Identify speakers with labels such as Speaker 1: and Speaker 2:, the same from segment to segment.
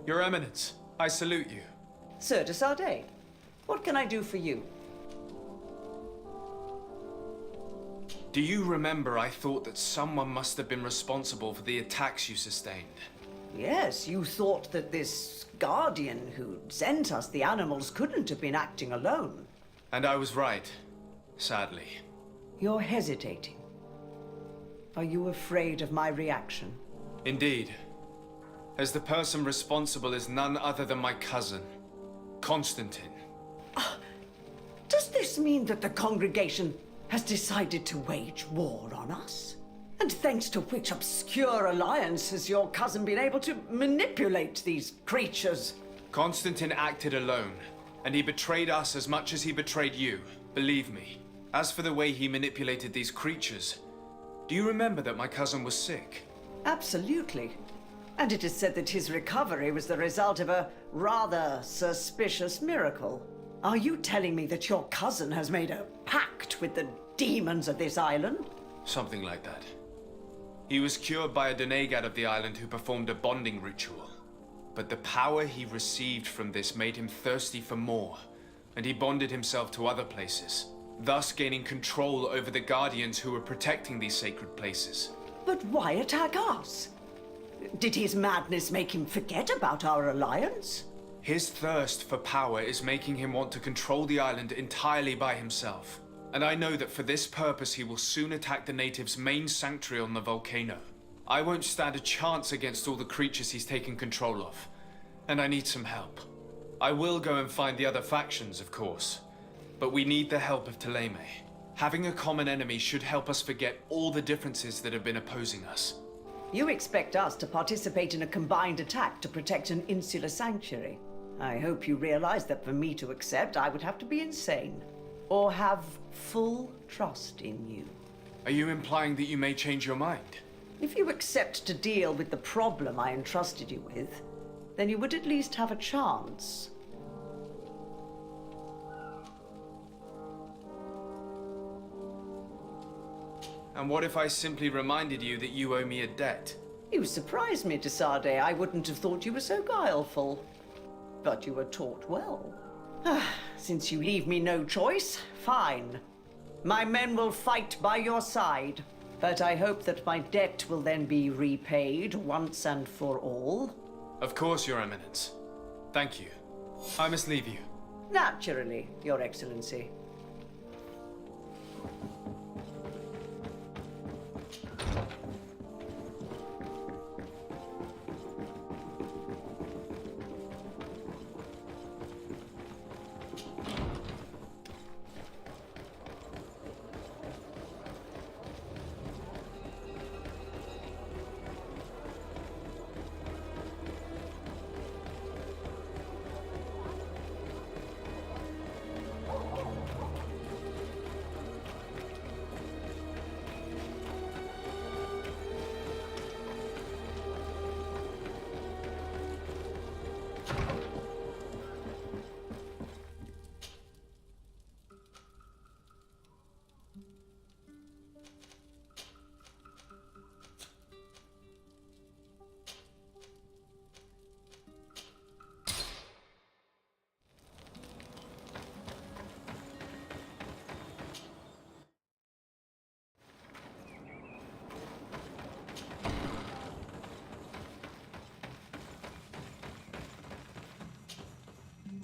Speaker 1: Your Eminence, I salute you.
Speaker 2: Sir de Sardet, what can I do for you?
Speaker 1: Do you remember I thought that someone must have been responsible for the attacks you sustained?
Speaker 2: Yes, you thought that this guardian who sent us the animals couldn't have been acting alone.
Speaker 1: And I was right, sadly.
Speaker 2: You're hesitating. Are you afraid of my reaction?
Speaker 1: Indeed. As the person responsible is none other than my cousin, Constantine.
Speaker 2: Does this mean that the congregation has decided to wage war on us? And thanks to which obscure alliance has your cousin been able to manipulate these creatures?
Speaker 1: Constantine acted alone, and he betrayed us as much as he betrayed you, believe me. As for the way he manipulated these creatures, do you remember that my cousin was sick?
Speaker 2: Absolutely. And it is said that his recovery was the result of a rather suspicious miracle. Are you telling me that your cousin has made a pact with the demons of this island?
Speaker 1: Something like that. He was cured by a denegad of the island who performed a bonding ritual. But the power he received from this made him thirsty for more, and he bonded himself to other places, thus gaining control over the guardians who were protecting these sacred places.
Speaker 2: But why attack us? Did his madness make him forget about our alliance?
Speaker 1: His thirst for power is making him want to control the island entirely by himself. And I know that for this purpose he will soon attack the natives' main sanctuary on the volcano. I won't stand a chance against all the creatures he's taken control of. And I need some help. I will go and find the other factions, of course. But we need the help of Thélème. Having a common enemy should help us forget all the differences that have been opposing us.
Speaker 2: You expect us to participate in a combined attack to protect an insular sanctuary. I hope you realize that for me to accept, I would have to be insane. Or have full trust in you.
Speaker 1: Are you implying that you may change your mind?
Speaker 2: If you accept to deal with the problem I entrusted you with, then you would at least have a chance.
Speaker 1: And what if I simply reminded you that you owe me a debt?
Speaker 2: You surprised me, de Sardet. I wouldn't have thought you were so guileful. But you were taught well. Since you leave me no choice, fine. My men will fight by your side. But I hope that my debt will then be repaid once and for all.
Speaker 1: Of course, Your Eminence. Thank you. I must leave you.
Speaker 2: Naturally, Your Excellency.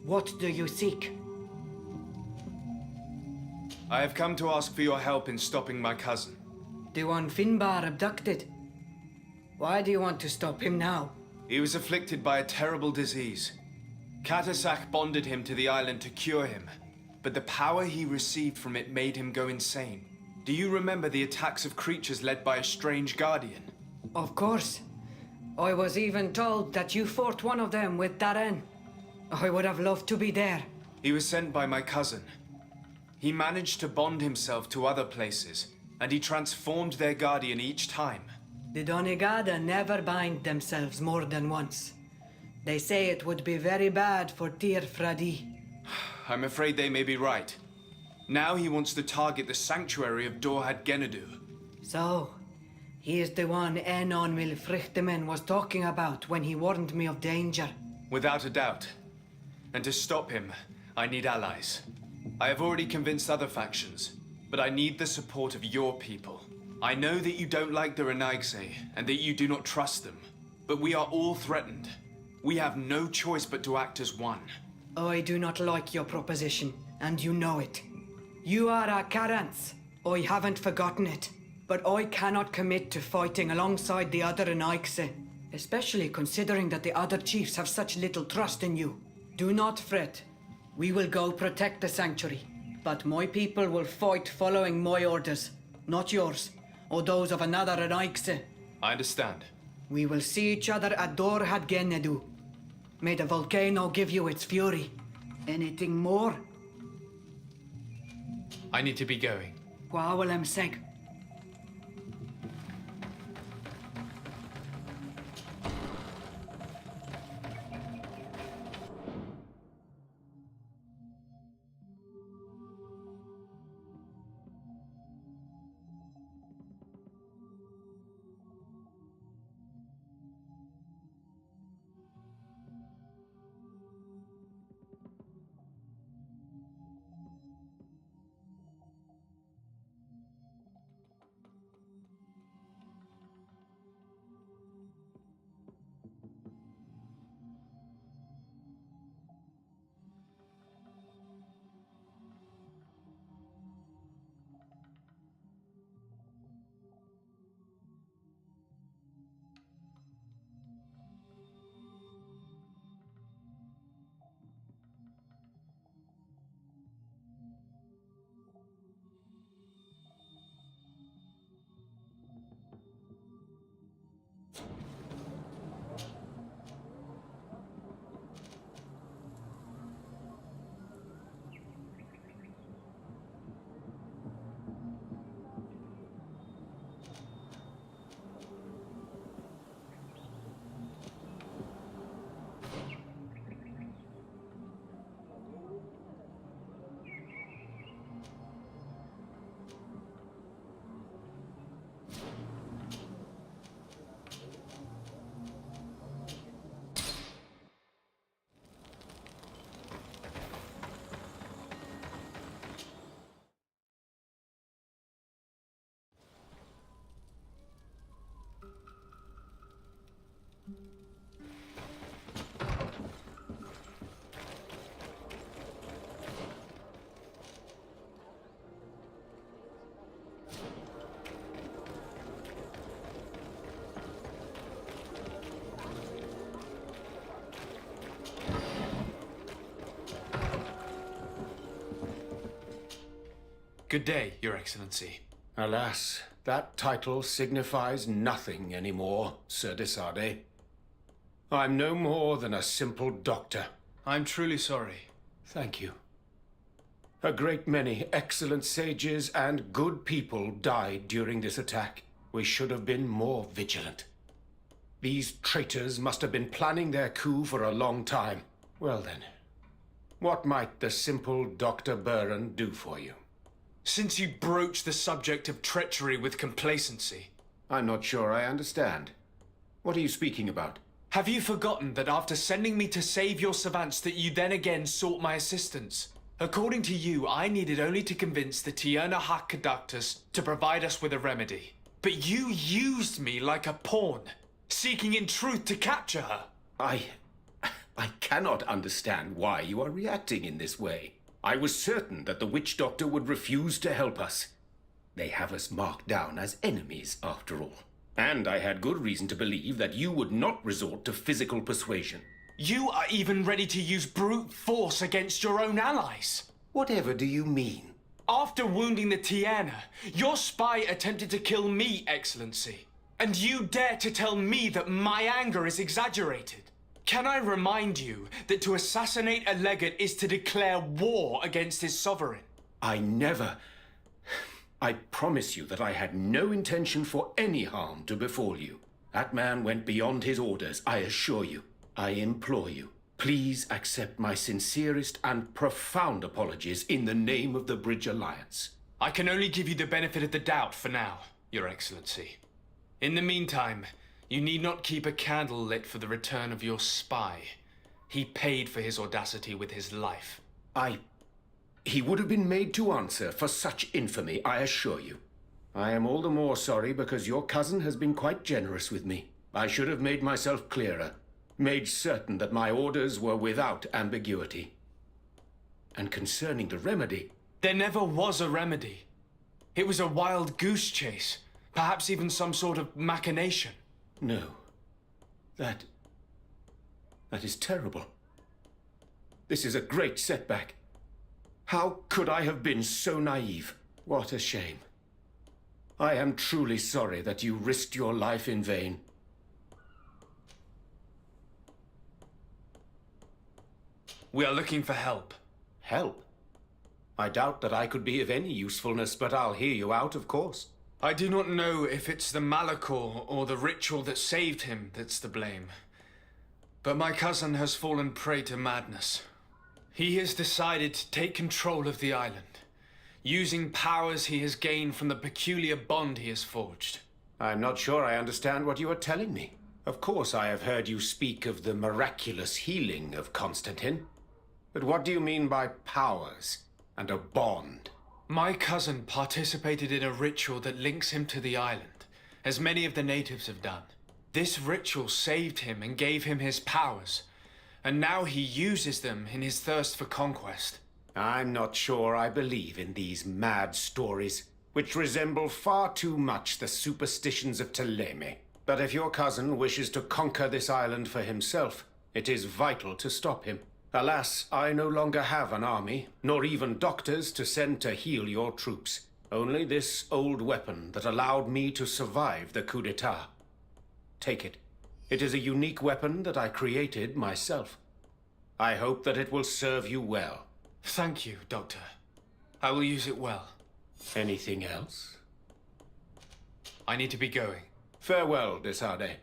Speaker 3: What do you seek?
Speaker 1: I have come to ask for your help in stopping my cousin.
Speaker 3: The one Finbar abducted. Why do you want to stop him now?
Speaker 1: He was afflicted by a terrible disease. Katasak bonded him to the island to cure him, but the power he received from it made him go insane. Do you remember the attacks of creatures led by a strange guardian?
Speaker 3: Of course. I was even told that you fought one of them with Darren. I would have loved to be there.
Speaker 1: He was sent by my cousin. He managed to bond himself to other places, and he transformed their guardian each time.
Speaker 3: The Donegada never bind themselves more than once. They say it would be very bad for Tir Fradi.
Speaker 1: I'm afraid they may be right. Now he wants to target the sanctuary of Dorhad Genadu.
Speaker 3: So, he is the one Enon Milfrichtemen was talking about when he warned me of danger.
Speaker 1: Without a doubt. And to stop him, I need allies. I have already convinced other factions, but I need the support of your people. I know that you don't like the Renaigse, and that you do not trust them, but we are all threatened. We have no choice but to act as one.
Speaker 3: I do not like your proposition, and you know it. You are a Karants. I haven't forgotten it. But I cannot commit to fighting alongside the other Renaigse, especially considering that the other chiefs have such little trust in you. Do not fret. We will go protect the sanctuary, but my people will fight following my orders, not yours, or those of another Renaigse.
Speaker 1: I understand.
Speaker 3: We will see each other at Dor Hadgenedu. May the volcano give you its fury. Anything more?
Speaker 1: I need to be going.
Speaker 3: Wawalem Seg.
Speaker 1: Good day, Your Excellency.
Speaker 4: Alas, that title signifies nothing anymore, Sir Desade. I'm no more than a simple doctor.
Speaker 1: I'm truly sorry.
Speaker 4: Thank you. A great many excellent sages and good people died during this attack. We should have been more vigilant. These traitors must have been planning their coup for a long time. Well then, what might the simple Dr. Burren do for you?
Speaker 1: Since you broach the subject of treachery with complacency,
Speaker 4: I'm not sure I understand. What are you speaking about?
Speaker 1: have you forgotten that after sending me to save your savants that you then again sought my assistance? According to you, I needed only to convince the Tierna Hak conductors to provide us with a remedy. But you used me like a pawn, seeking in truth to capture her.
Speaker 4: I cannot understand why you are reacting in this way. I was certain that the witch doctor would refuse to help us. They have us marked down as enemies, after all. And I had good reason to believe that you would not resort to physical persuasion.
Speaker 1: You are even ready to use brute force against your own allies.
Speaker 4: Whatever do you mean?
Speaker 1: After wounding the Tierna, your spy attempted to kill me, Excellency. And you dare to tell me that my anger is exaggerated? Can I remind you that to assassinate a legate is to declare war against his sovereign?
Speaker 4: I promise you that I had no intention for any harm to befall you. That man went beyond his orders, I assure you. I implore you, please accept my sincerest and profound apologies in the name of the Bridge Alliance.
Speaker 1: I can only give you the benefit of the doubt for now, Your Excellency. In the meantime, you need not keep a candle lit for the return of your spy. He paid for his audacity with his life.
Speaker 4: He would have been made to answer for such infamy, I assure you. I am all the more sorry because your cousin has been quite generous with me. I should have made myself clearer, made certain that my orders were without ambiguity. And concerning the remedy...
Speaker 1: There never was a remedy. It was a wild goose chase, perhaps even some sort of machination.
Speaker 4: No. That is terrible. This is a great setback. How could I have been so naive? What a shame. I am truly sorry that you risked your life in vain.
Speaker 1: We are looking for help.
Speaker 4: Help? I doubt that I could be of any usefulness, but I'll hear you out, of course.
Speaker 1: I do not know if it's the Malachor or the ritual that saved him that's to blame. But my cousin has fallen prey to madness. He has decided to take control of the island, using powers he has gained from the peculiar bond he has forged.
Speaker 4: I'm not sure I understand what you are telling me. Of course I have heard you speak of the miraculous healing of Constantine. But what do you mean by powers and a bond?
Speaker 1: My cousin participated in a ritual that links him to the island, as many of the natives have done. This ritual saved him and gave him his powers, and now he uses them in his thirst for conquest.
Speaker 4: I'm not sure I believe in these mad stories, which resemble far too much the superstitions of Ptolemy. But if your cousin wishes to conquer this island for himself, it is vital to stop him. Alas, I no longer have an army, nor even doctors to send to heal your troops. Only this old weapon that allowed me to survive the coup d'etat. Take it. It is a unique weapon that I created myself. I hope that it will serve you well.
Speaker 1: Thank you, Doctor. I will use it well.
Speaker 4: Anything else?
Speaker 1: I need to be going.
Speaker 4: Farewell, de Sardet.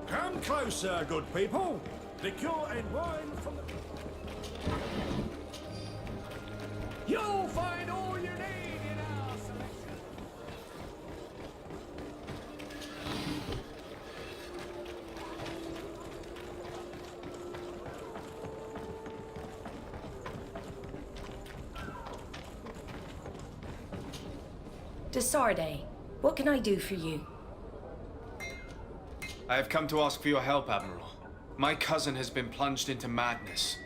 Speaker 5: Come closer, good people. Liqueur and wine from the... You'll find all you need in our selection.
Speaker 6: De Sardet, what can I do for you?
Speaker 1: I have come to ask for your help, Admiral. My cousin has been plunged into madness,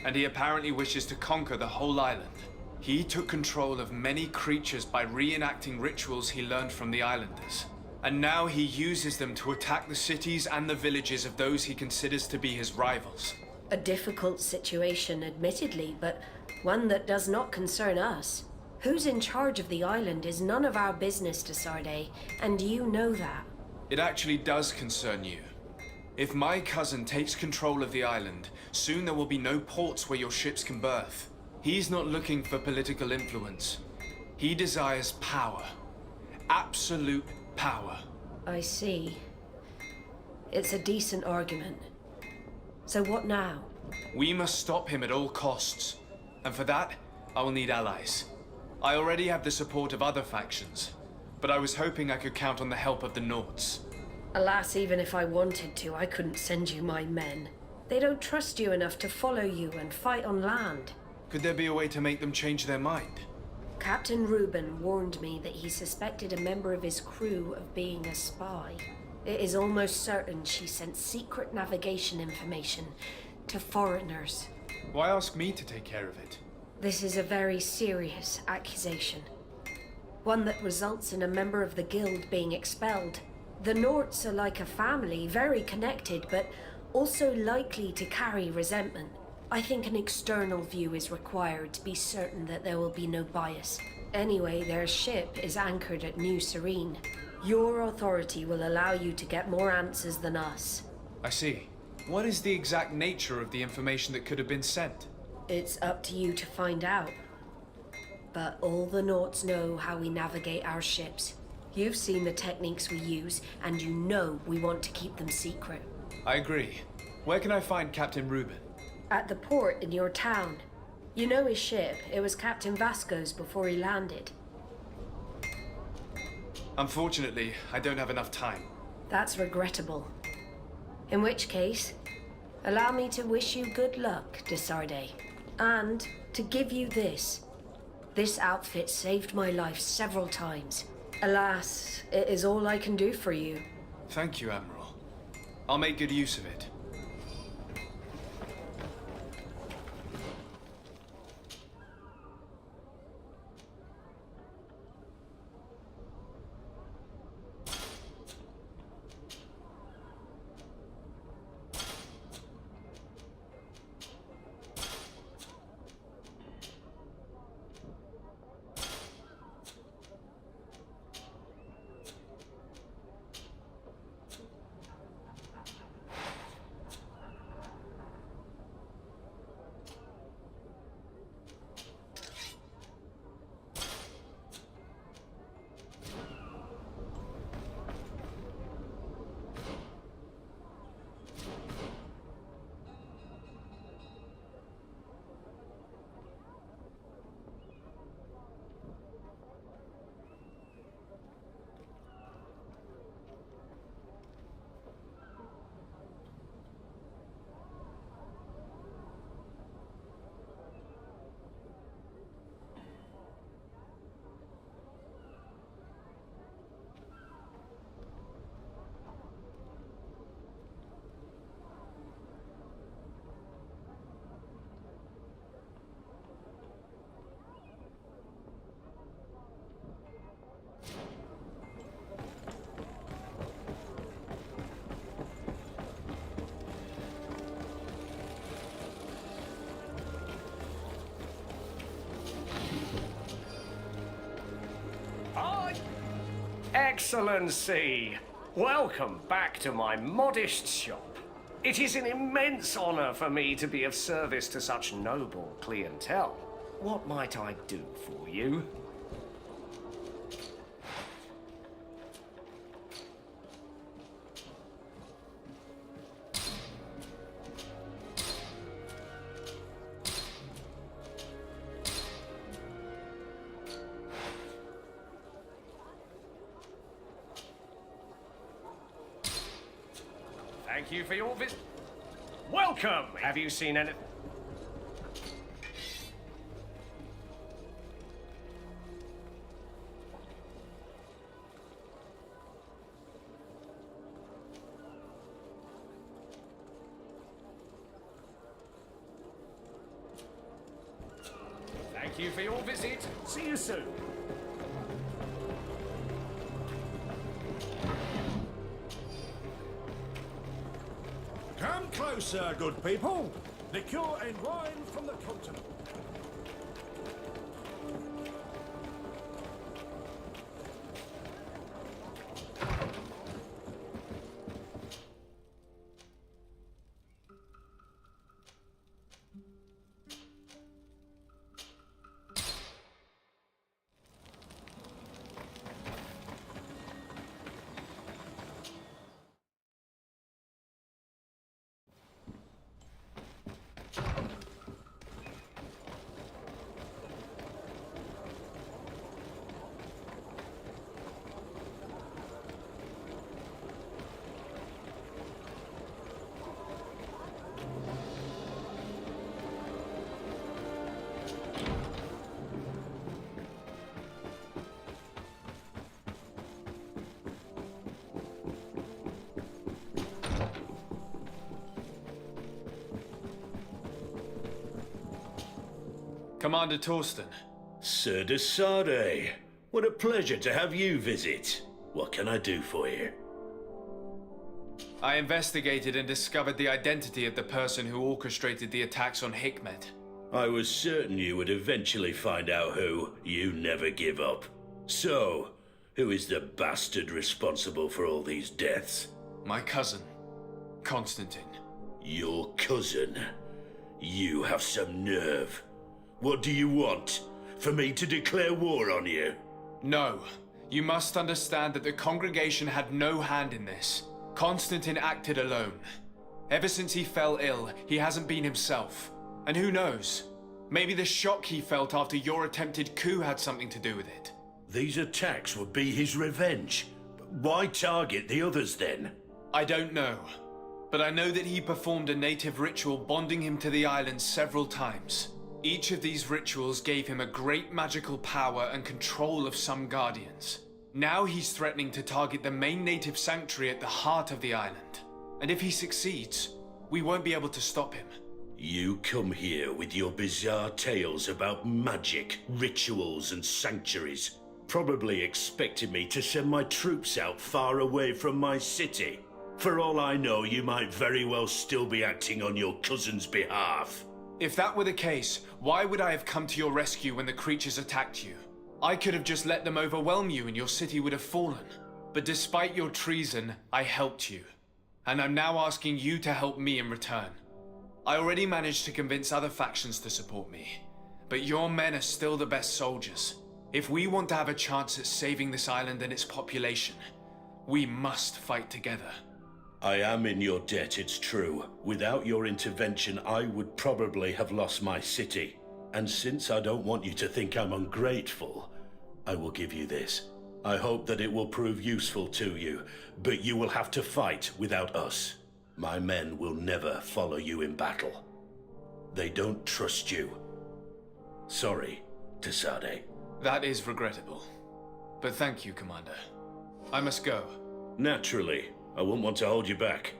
Speaker 1: and he apparently wishes to conquer the whole island. He took control of many creatures by reenacting rituals he learned from the islanders. And now he uses them to attack the cities and the villages of those he considers to be his rivals.
Speaker 6: A difficult situation, admittedly, but one that does not concern us. Who's in charge of the island is none of our business, de Sardet, and you know that.
Speaker 1: It actually does concern you. If my cousin takes control of the island, soon there will be no ports where your ships can berth. He's not looking for political influence. He desires power. Absolute power.
Speaker 6: I see. It's a decent argument. So what now?
Speaker 1: We must stop him at all costs. And for that, I will need allies. I already have the support of other factions, but I was hoping I could count on the help of the Nords.
Speaker 6: Alas, even if I wanted to, I couldn't send you my men. They don't trust you enough to follow you and fight on land.
Speaker 1: Could there be a way to make them change their mind?
Speaker 6: Captain Reuben warned me that he suspected a member of his crew of being a spy. It is almost certain she sent secret navigation information to foreigners.
Speaker 1: Why ask me to take care of it?
Speaker 6: This is a very serious accusation. One that results in a member of the guild being expelled. The Norts are like a family, very connected, but also likely to carry resentment. I think an external view is required to be certain that there will be no bias. Anyway, their ship is anchored at New Serene. Your authority will allow you to get more answers than us.
Speaker 1: I see. What is the exact nature of the information that could have been sent?
Speaker 6: It's up to you to find out. But all the Naughts know how we navigate our ships. You've seen the techniques we use, and you know we want to keep them secret.
Speaker 1: I agree. Where can I find Captain Reuben?
Speaker 6: At the port in your town. You know his ship. It was Captain Vasco's before he landed.
Speaker 1: Unfortunately, I don't have enough time.
Speaker 6: That's regrettable. In which case, allow me to wish you good luck, Desarde. And to give you this. This outfit saved my life several times. Alas, it is all I can do for you.
Speaker 1: Thank you, Admiral. I'll make good use of it.
Speaker 5: Excellency, welcome back to my modest shop. It is an immense honor for me to be of service to such noble clientele. What might I do for you? Thank you for your visit. Welcome! Have you seen any... Thank you for your visit. See you soon.
Speaker 7: Come closer, good people. Liqueur and wine from the continent.
Speaker 1: Commander Torsten.
Speaker 8: Sir Desarde, what a pleasure to have you visit. What can I do for you?
Speaker 1: I investigated and discovered the identity of the person who orchestrated the attacks on Hikmet.
Speaker 8: I was certain you would eventually find out who. You never give up. So, who is the bastard responsible for all these deaths?
Speaker 1: My cousin, Constantine.
Speaker 8: Your cousin? You have some nerve. What do you want? For me to declare war on you?
Speaker 1: No. You must understand that the congregation had no hand in this. Constantine acted alone. Ever since he fell ill, he hasn't been himself. And who knows? Maybe the shock he felt after your attempted coup had something to do with it.
Speaker 8: These attacks would be his revenge. Why target the others then?
Speaker 1: I don't know. But I know that he performed a native ritual bonding him to the island several times. Each of these rituals gave him a great magical power and control of some guardians. Now he's threatening to target the main native sanctuary at the heart of the island. And if he succeeds, we won't be able to stop him.
Speaker 8: You come here with your bizarre tales about magic, rituals, and sanctuaries, probably expecting me to send my troops out far away from my city. For all I know, you might very well still be acting on your cousin's behalf.
Speaker 1: If that were the case, why would I have come to your rescue when the creatures attacked you? I could have just let them overwhelm you and your city would have fallen. But despite your treason, I helped you. And I'm now asking you to help me in return. I already managed to convince other factions to support me. But your men are still the best soldiers. If we want to have a chance at saving this island and its population, we must fight together.
Speaker 8: I am in your debt, it's true. Without your intervention, I would probably have lost my city. And since I don't want you to think I'm ungrateful, I will give you this. I hope that it will prove useful to you, but you will have to fight without us. My men will never follow you in battle. They don't trust you. Sorry, Tesade.
Speaker 1: That is regrettable. But thank you, Commander. I must go.
Speaker 8: Naturally. I wouldn't want to hold you back.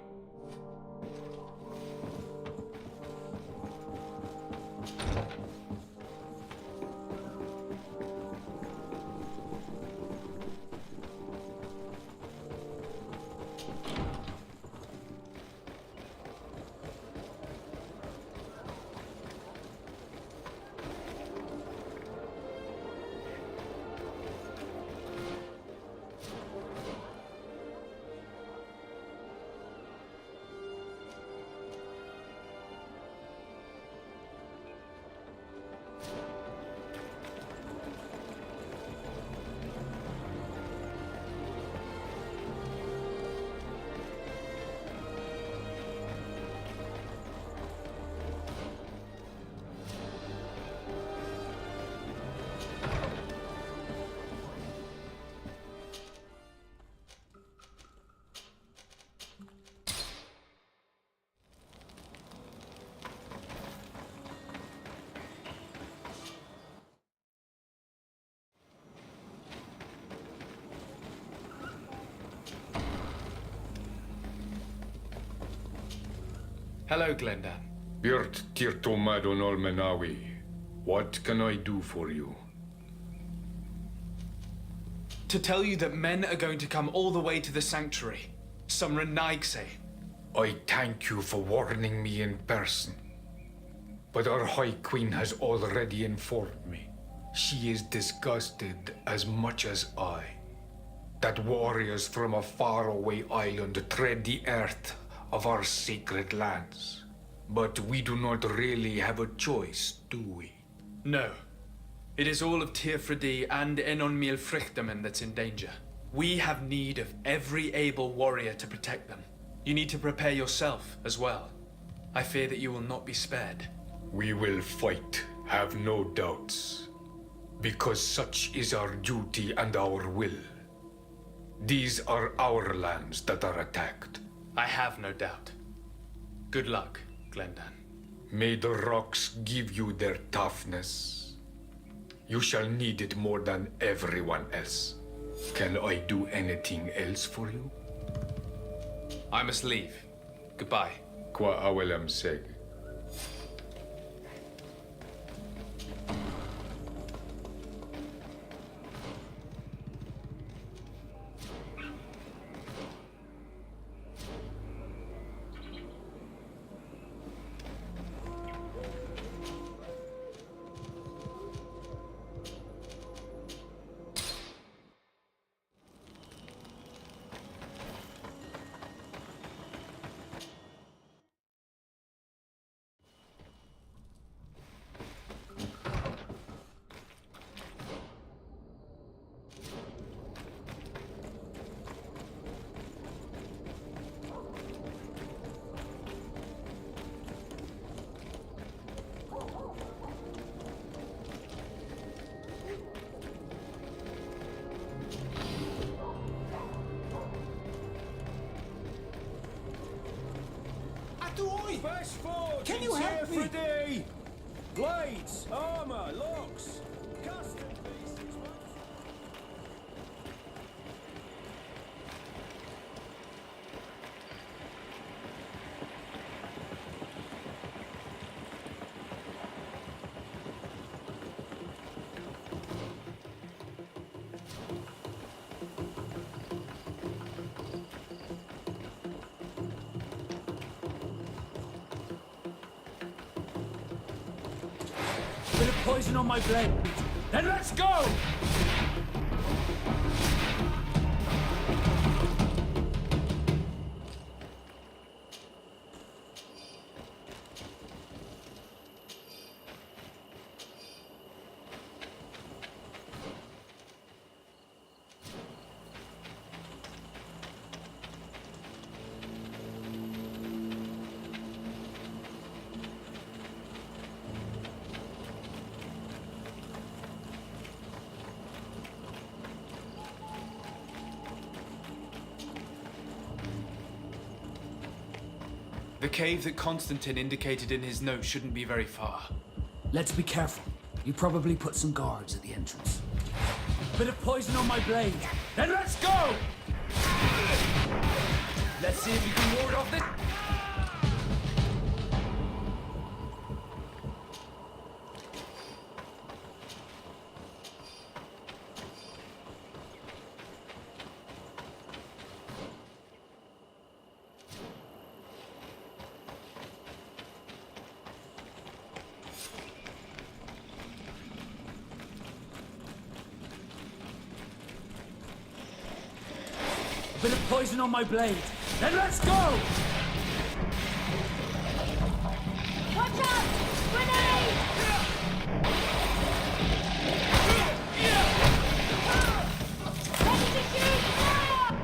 Speaker 1: Hello, Glendan.
Speaker 9: Birt Tirtomadon Olmenawi. What can I do for you?
Speaker 1: To tell you that men are going to come all the way to the sanctuary. Some Renaigse.
Speaker 9: I thank you for warning me in person. But our High Queen has already informed me. She is disgusted as much as I. That warriors from a faraway island tread the earth of our sacred lands. But we do not really have a choice, do we?
Speaker 1: No. It is all of Tirfredi and Enon Milfrichtemen that's in danger. We have need of every able warrior to protect them. You need to prepare yourself as well. I fear that you will not be spared.
Speaker 9: We will fight, have no doubts. Because such is our duty and our will. These are our lands that are attacked.
Speaker 1: I have no doubt. Good luck, Glendan.
Speaker 9: May the rocks give you their toughness. You shall need it more than everyone else. Can I do anything else for you?
Speaker 1: I must leave. Goodbye.
Speaker 9: Qua awelam seg.
Speaker 7: This forge
Speaker 10: Can you
Speaker 7: is
Speaker 10: help
Speaker 7: here
Speaker 10: me?
Speaker 7: for thee! Blades, armor, locks, custom pieces.
Speaker 10: Bit of poison on my blade. Then let's go!
Speaker 1: The cave that Constantine indicated in his note shouldn't be very far.
Speaker 10: Let's be careful. You probably put some guards at the entrance. Bit of poison on my blade. Then let's go!
Speaker 1: Let's see if you can ward off this.
Speaker 10: Bit of poison on my blade. Then let's go!
Speaker 6: Watch out! Grenade! Ready to shoot! Fire!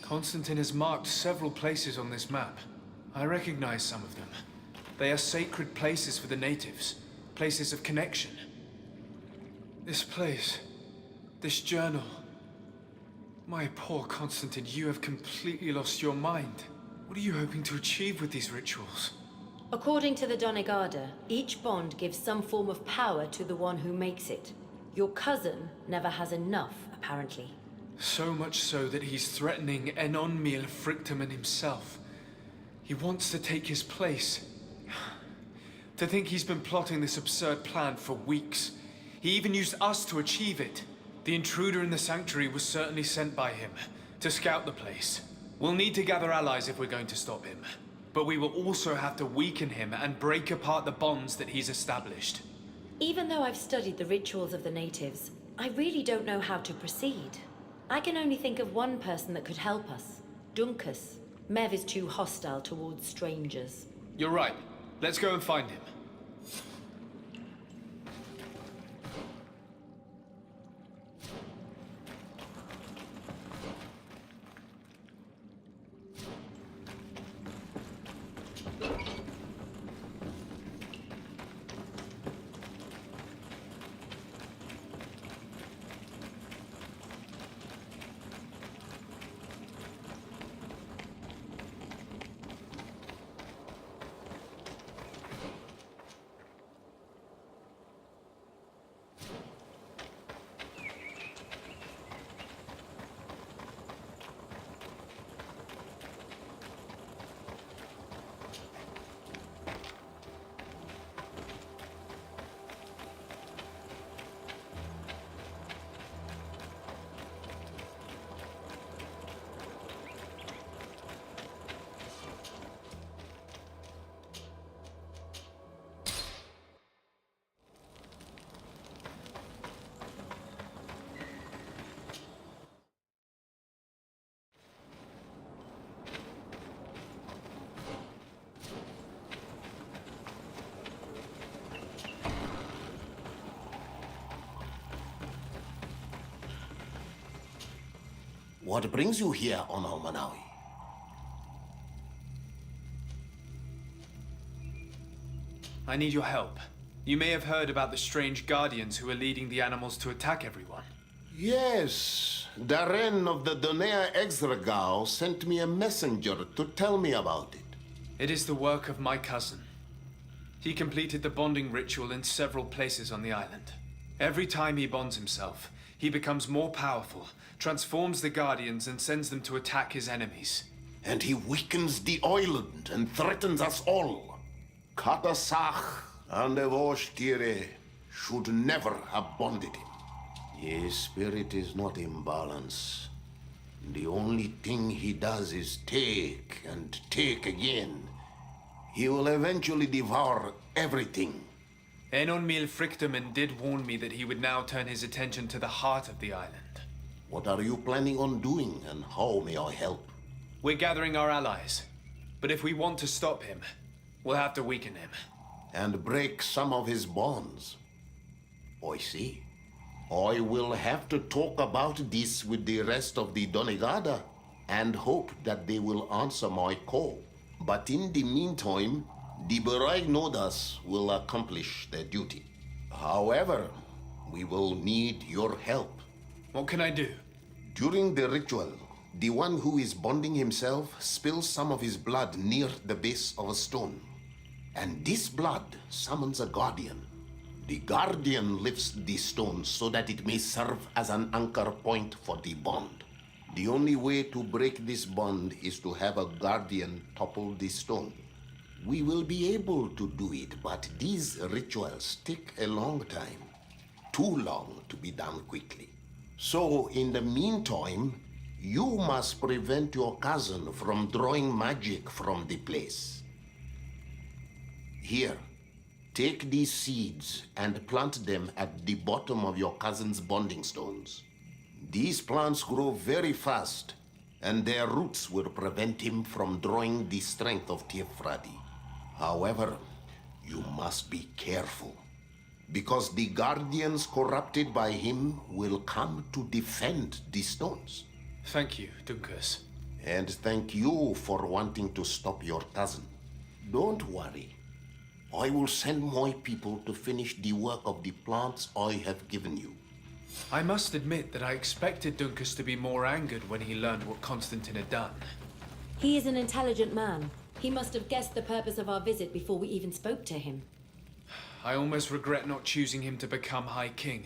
Speaker 1: Constantine has marked several places on this map. I recognize some of them. They are sacred places for the natives, places of connection. This place, this journal. My poor Constantine, you have completely lost your mind. What are you hoping to achieve with these rituals?
Speaker 11: According to the Donegada, each bond gives some form of power to the one who makes it. Your cousin never has enough, apparently.
Speaker 1: So much so that he's threatening Enon Mil Frictamen himself. He wants to take his place. To think he's been plotting this absurd plan for weeks. He even used us to achieve it. The intruder in the sanctuary was certainly sent by him to scout the place. We'll need to gather allies if we're going to stop him. But we will also have to weaken him and break apart the bonds that he's established.
Speaker 11: Even though I've studied the rituals of the natives, I really don't know how to proceed. I can only think of one person that could help us. Dunkus. Mev is too hostile towards strangers.
Speaker 1: You're right. Let's go and find him.
Speaker 12: What brings you here on Almanawi?
Speaker 1: I need your help. You may have heard about the strange guardians who are leading the animals to attack everyone.
Speaker 12: Yes, Darren of the Donea Exregao sent me a messenger to tell me about it.
Speaker 1: It is the work of my cousin. He completed the bonding ritual in several places on the island. Every time he bonds himself, he becomes more powerful, transforms the Guardians and sends them to attack his enemies.
Speaker 12: And he weakens the island and threatens us all. Katasach and Evoshkire should never have bonded him. His spirit is not in balance. The only thing he does is take and take again. He will eventually devour everything.
Speaker 1: Enon Mil Frictamen did warn me that he would now turn his attention to the heart of the island.
Speaker 12: What are you planning on doing, and how may I help?
Speaker 1: We're gathering our allies. But if we want to stop him, we'll have to weaken him.
Speaker 12: And break some of his bonds. I see. I will have to talk about this with the rest of the Donegada, and hope that they will answer my call. But in the meantime, the Nodas will accomplish their duty. However, we will need your help.
Speaker 1: What can I do?
Speaker 12: During the ritual, the one who is bonding himself spills some of his blood near the base of a stone. And this blood summons a guardian. The guardian lifts the stone so that it may serve as an anchor point for the bond. The only way to break this bond is to have a guardian topple the stone. We will be able to do it, but these rituals take a long time. Too long to be done quickly. So, in the meantime, you must prevent your cousin from drawing magic from the place. Here, take these seeds and plant them at the bottom of your cousin's bonding stones. These plants grow very fast, and their roots will prevent him from drawing the strength of Tiefradi. However, you must be careful, because the guardians corrupted by him will come to defend the stones.
Speaker 1: Thank you, Dunkus.
Speaker 12: And thank you for wanting to stop your cousin. Don't worry. I will send my people to finish the work of the plants I have given you.
Speaker 1: I must admit that I expected Duncus to be more angered when he learned what Constantine had done.
Speaker 11: He is an intelligent man. He must have guessed the purpose of our visit before we even spoke to him.
Speaker 1: I almost regret not choosing him to become High King.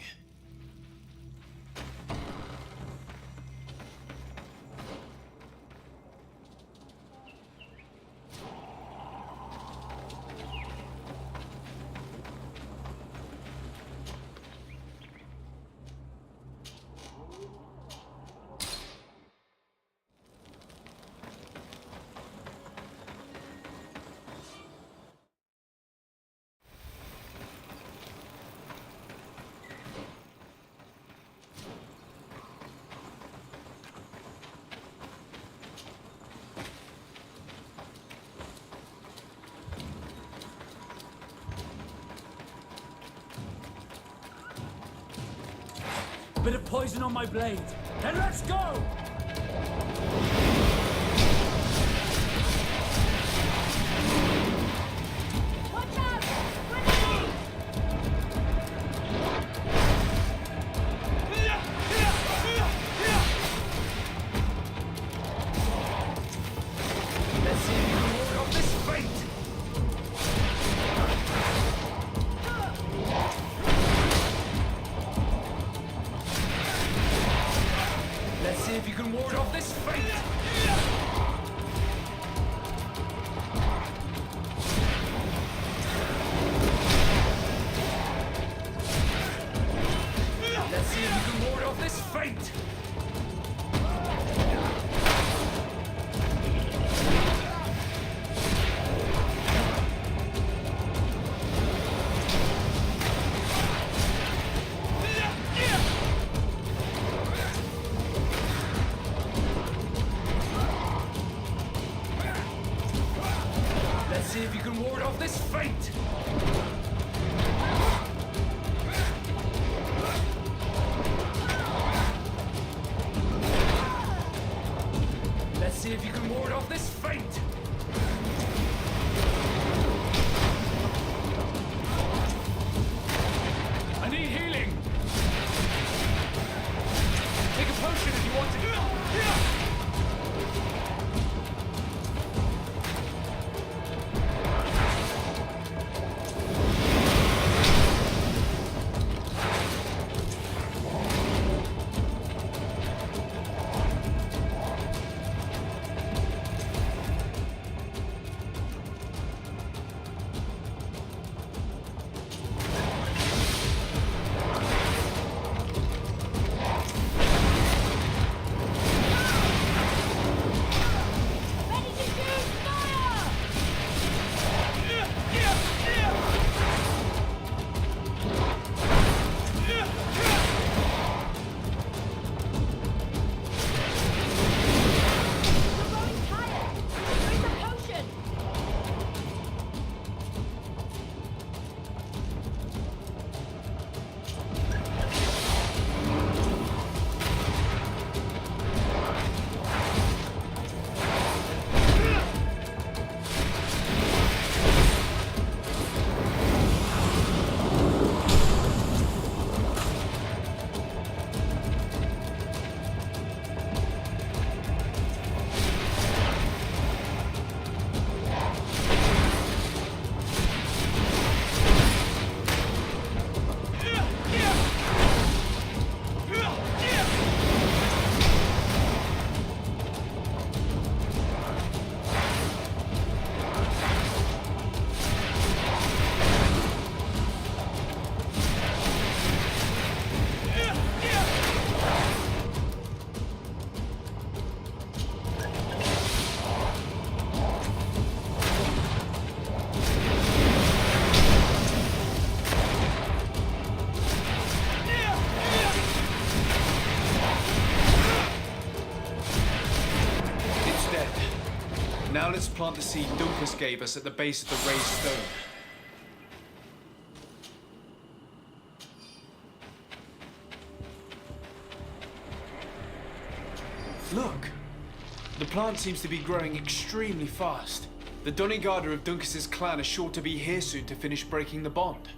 Speaker 10: Bit of poison on my blade. Then let's go!
Speaker 6: Watch out! Grenade!
Speaker 5: Let's see if you can ward off this fate! Let's see if you can ward off this fate! Let's see if you can ward off this fate! Let's see if you can ward off this fate! Let's see if you can ward off this fate! I need healing! Take a potion if you want to.
Speaker 1: Now let's plant the seed Duncus gave us at the base of the raised stone. Look! The plant seems to be growing extremely fast. The Dunigarda of Duncas's clan are sure to be here soon to finish breaking the bond.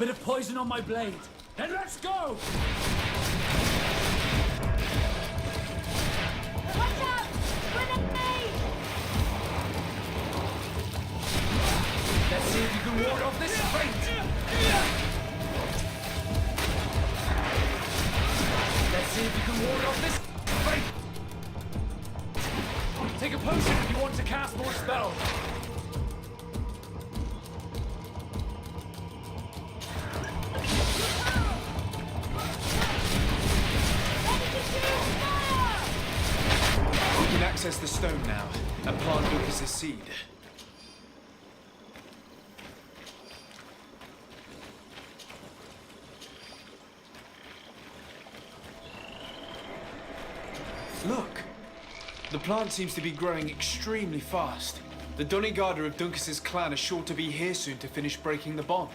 Speaker 10: bit of poison on my blade. Then let's go!
Speaker 13: Watch out! Grenade!
Speaker 10: Let's see if you can ward off this fate! Let's see if you can ward off this fate! Take a potion if you want to cast more spells!
Speaker 1: We can access the stone now and plant Lucas's seed. Look! The plant seems to be growing extremely fast. The Dunigarda of Duncas's clan are sure to be here soon to finish breaking the bond.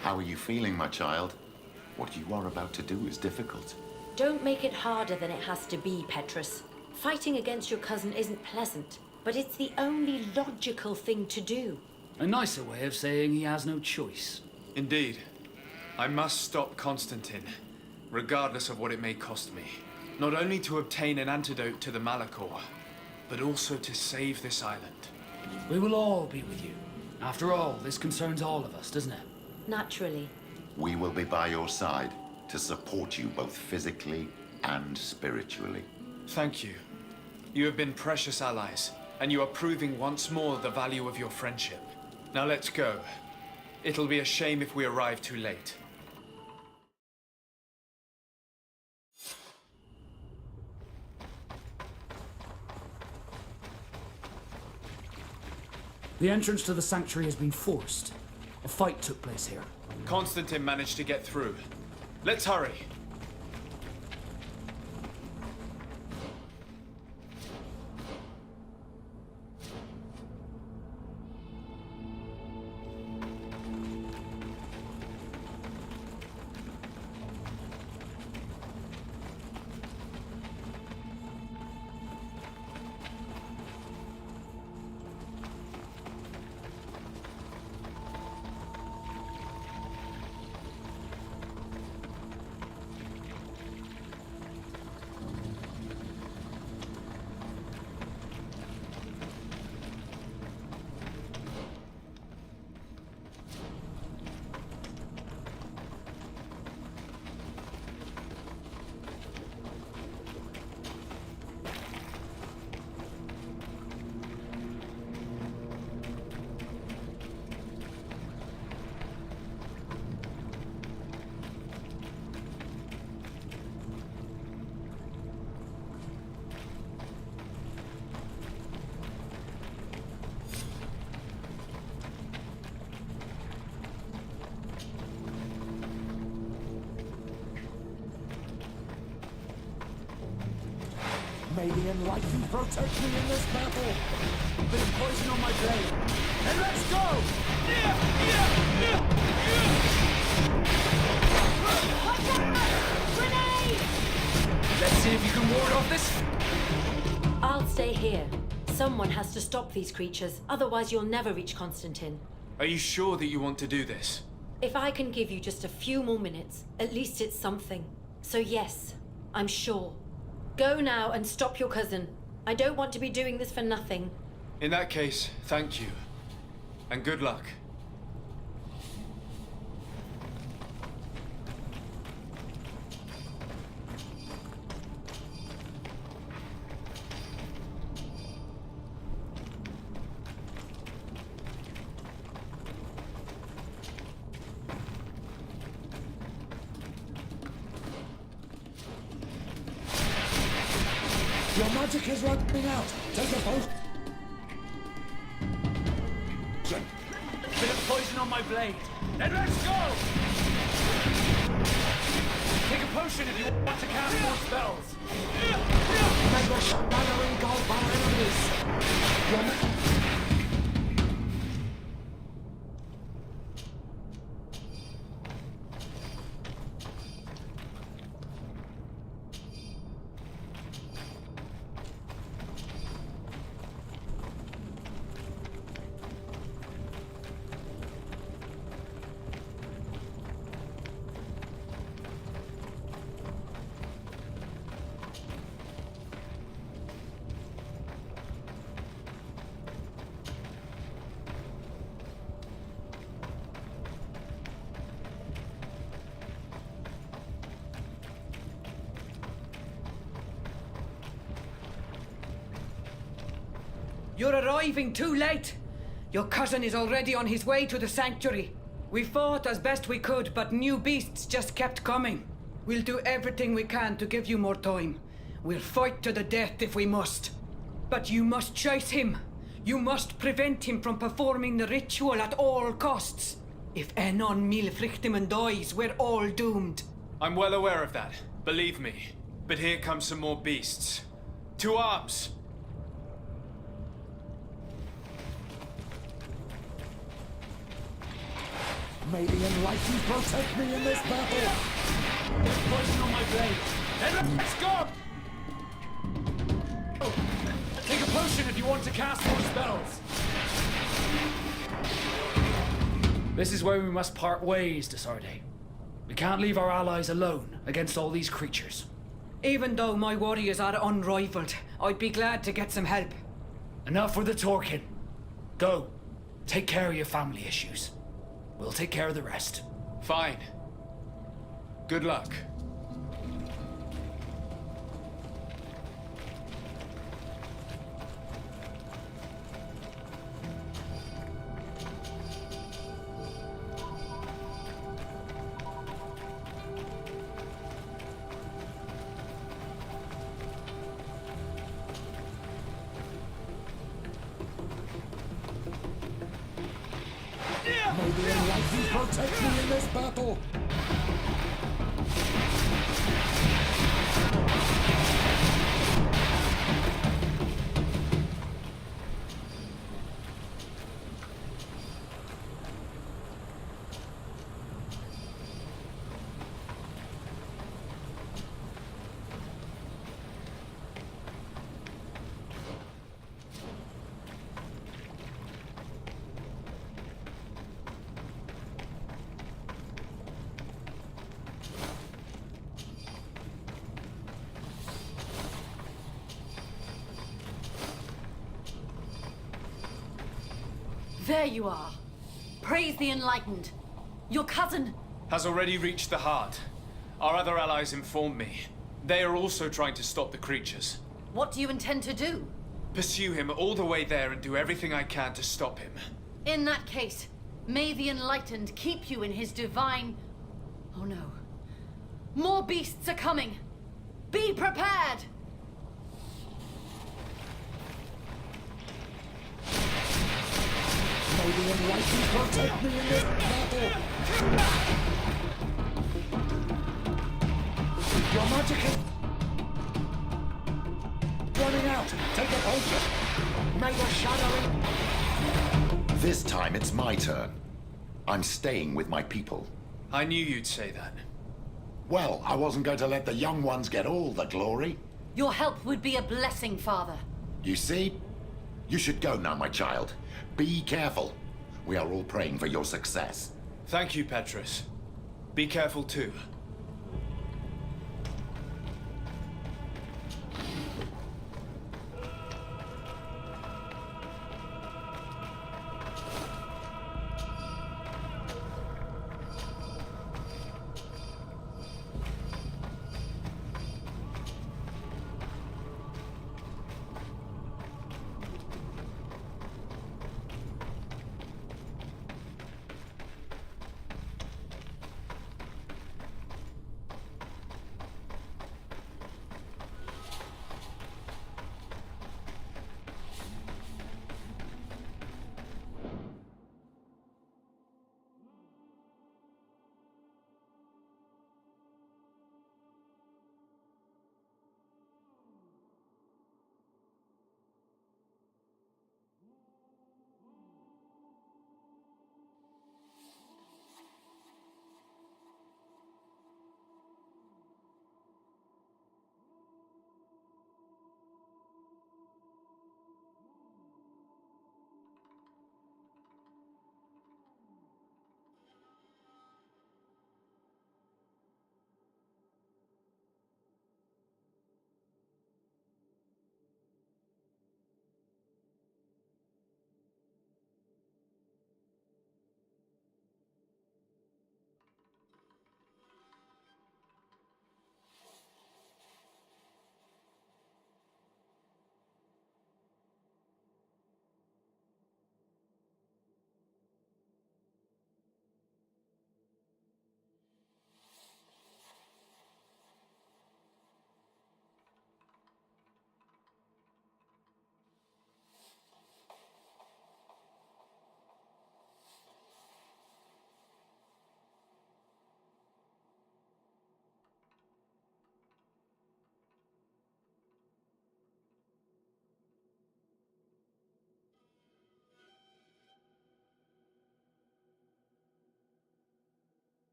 Speaker 14: How are you feeling, my child? What you are about to do is difficult.
Speaker 11: Don't make it harder than it has to be, Petrus. Fighting against your cousin isn't pleasant, but it's the only logical thing to do.
Speaker 10: A nicer way of saying he has no choice.
Speaker 1: Indeed. I must stop Constantine, regardless of what it may cost me. Not only to obtain an antidote to the Malachor, but also to save this island.
Speaker 10: We will all be with you. After all, this concerns all of us, doesn't it?
Speaker 11: Naturally.
Speaker 14: We will be by your side to support you both physically and spiritually.
Speaker 1: Thank you. You have been precious allies, and you are proving once more the value of your friendship. Now let's go. It'll be a shame if we arrive too late.
Speaker 10: The entrance to the sanctuary has been forced. A fight took place here.
Speaker 1: Constantine managed to get through. Let's hurry.
Speaker 10: May the Enlightened protect me in this battle. Bit of poison on my blade. And let's go!
Speaker 13: Watch out! Grenade!
Speaker 10: Let's see if you can ward off this.
Speaker 11: I'll stay here. Someone has to stop these creatures, otherwise you'll never reach Constantine.
Speaker 1: Are you sure that you want to do this?
Speaker 11: If I can give you just a few more minutes, at least it's something. So yes, I'm sure. Go now and stop your cousin. I don't want to be doing this for nothing.
Speaker 1: In that case, thank you. And good luck.
Speaker 10: Your magic is running out. Take a potion. Bit of poison on my blade. Then let's go! Take a potion if you want to cast more spells. May your shadow engulf our enemies.
Speaker 3: You're arriving too late. Your cousin is already on his way to the sanctuary. We fought as best we could, but new beasts just kept coming. We'll do everything we can to give you more time. We'll fight to the death if we must. But you must chase him. You must prevent him from performing the ritual at all costs. If Enon Milfrichtiman dies, we're all doomed.
Speaker 1: I'm well aware of that, believe me. But here come some more beasts. To arms!
Speaker 10: May the Enlightened protect me in this battle. Poison on my blade. Then let's go! Take a potion if you want to cast more spells. This is where we must part ways, Desarde. We can't leave our allies alone against all these creatures.
Speaker 3: Even though my warriors are unrivaled, I'd be glad to get some help.
Speaker 10: Enough with the talking. Go. Take care of your family issues. We'll take care of the rest.
Speaker 1: Fine. Good luck.
Speaker 10: May the Enlightened protect me in this battle!
Speaker 13: There you are. Praise the Enlightened. Your cousin...
Speaker 1: Has already reached the heart. Our other allies informed me. They are also trying to stop the creatures.
Speaker 13: What do you intend to do?
Speaker 1: Pursue him all the way there and do everything I can to stop him.
Speaker 13: In that case, may the Enlightened keep you in his divine... Oh no. More beasts are coming. Be prepared!
Speaker 10: May the Enlightened protect me in this battle! Your magic is out! Take a potion! May the shadow...
Speaker 14: This time it's my turn. I'm staying with my people.
Speaker 1: I knew you'd say that.
Speaker 15: Well, I wasn't going to let the young ones get all the glory.
Speaker 13: Your help would be a blessing, Father.
Speaker 14: You see? You should go now, my child. Be careful. We are all praying for your success.
Speaker 1: Thank you, Petrus. Be careful too.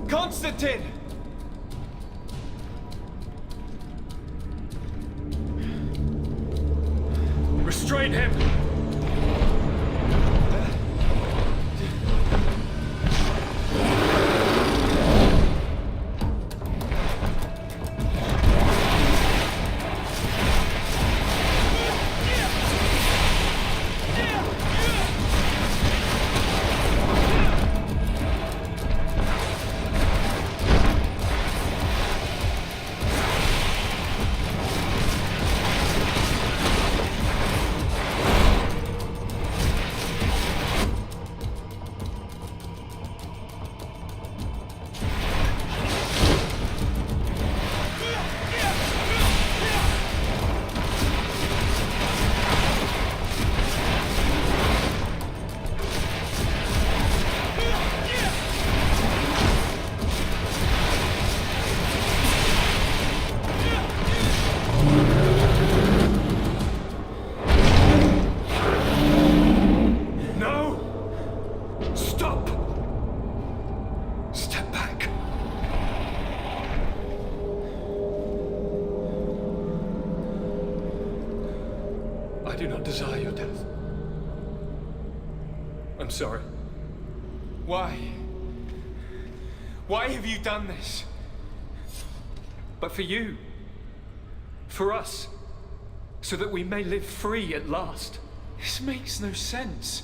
Speaker 1: Constantine!
Speaker 9: Restrain him!
Speaker 16: I'm sorry.
Speaker 1: Why? Why have you done this?
Speaker 16: But for you. For us. So that we may live free at last.
Speaker 1: This makes no sense.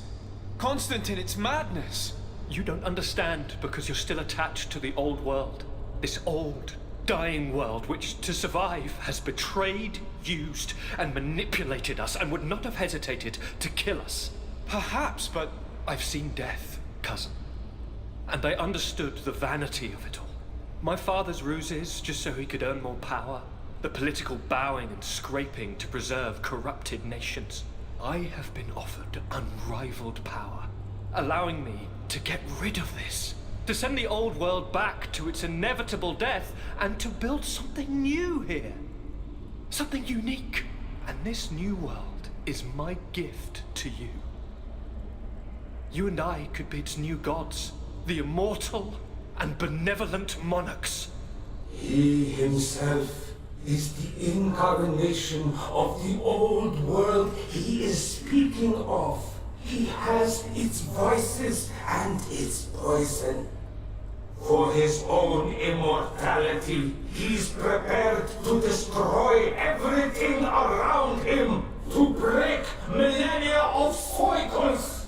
Speaker 1: Constantine, it's madness.
Speaker 16: You don't understand because you're still attached to the old world. This old, dying world which, to survive, has betrayed, used, and manipulated us and would not have hesitated to kill us.
Speaker 1: Perhaps, but
Speaker 16: I've seen death, cousin. And I understood the vanity of it all. My father's ruses just so he could earn more power. The political bowing and scraping to preserve corrupted nations. I have been offered unrivaled power, allowing me to get rid of this. To send the old world back to its inevitable death and to build something new here. Something unique. And this new world is my gift to you. You and I could be its new gods, the immortal and benevolent monarchs.
Speaker 17: He himself is the incarnation of the old world he is speaking of. He has its vices and its poison. For his own immortality, he's prepared to destroy everything around him, to break millennia of cycles.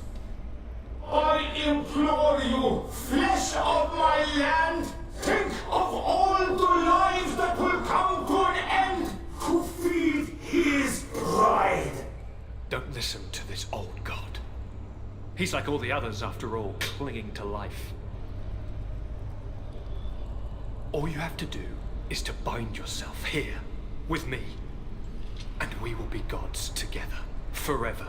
Speaker 17: I implore you, flesh of my land, think of all the lives that will come to an end to feed his bride.
Speaker 16: Don't listen to this old god. He's like all the others, after all, clinging to life. All you have to do is to bind yourself here, with me, and we will be gods together, forever.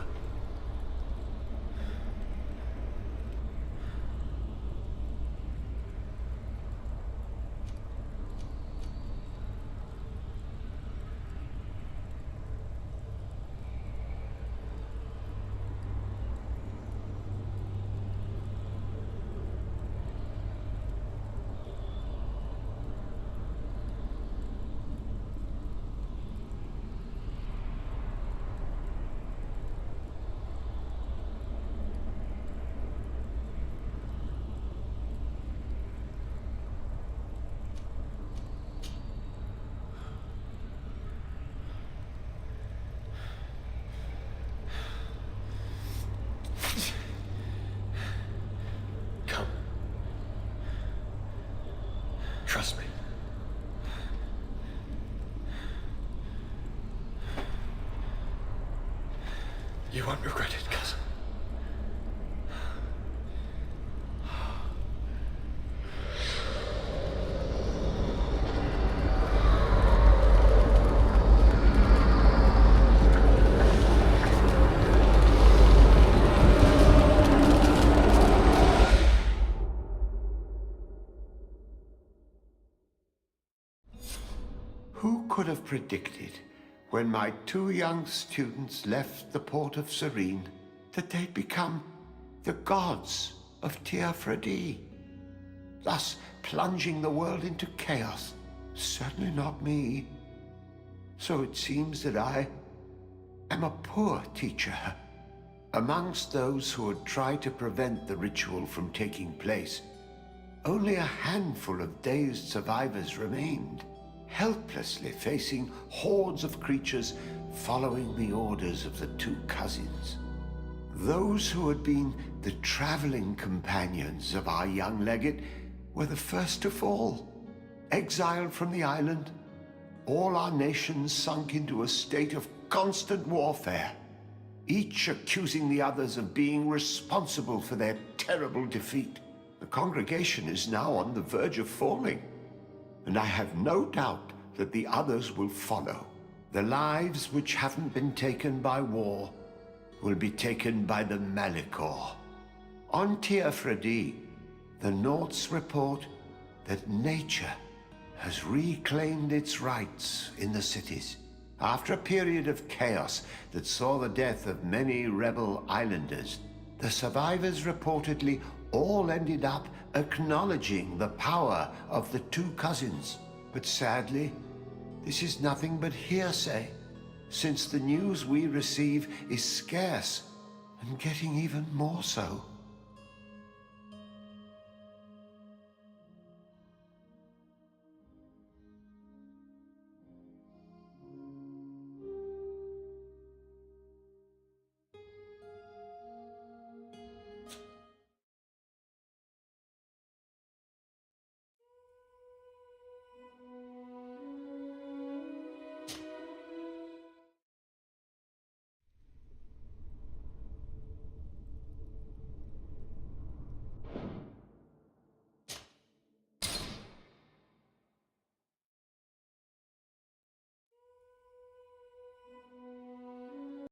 Speaker 16: Trust me. You won't regret it, cousin.
Speaker 12: Who could have predicted, when my two young students left the port of Serene, that they'd become the gods of Teofredi, thus plunging the world into chaos? Certainly not me. So it seems that I am a poor teacher. Amongst those who had tried to prevent the ritual from taking place, only a handful of dazed survivors remained, helplessly facing hordes of creatures following the orders of the two cousins. Those who had been the traveling companions of our young legate were the first to fall. Exiled from the island, all our nations sunk into a state of constant warfare, each accusing the others of being responsible for their terrible defeat. The congregation is now on the verge of falling, and I have no doubt that the others will follow. The lives which haven't been taken by war will be taken by the Malicor. On Teofredi, the Norts report that nature has reclaimed its rights in the cities. After a period of chaos that saw the death of many rebel islanders, the survivors reportedly all ended up acknowledging the power of the two cousins. But sadly, this is nothing but hearsay, since the news we receive is scarce and getting even more so.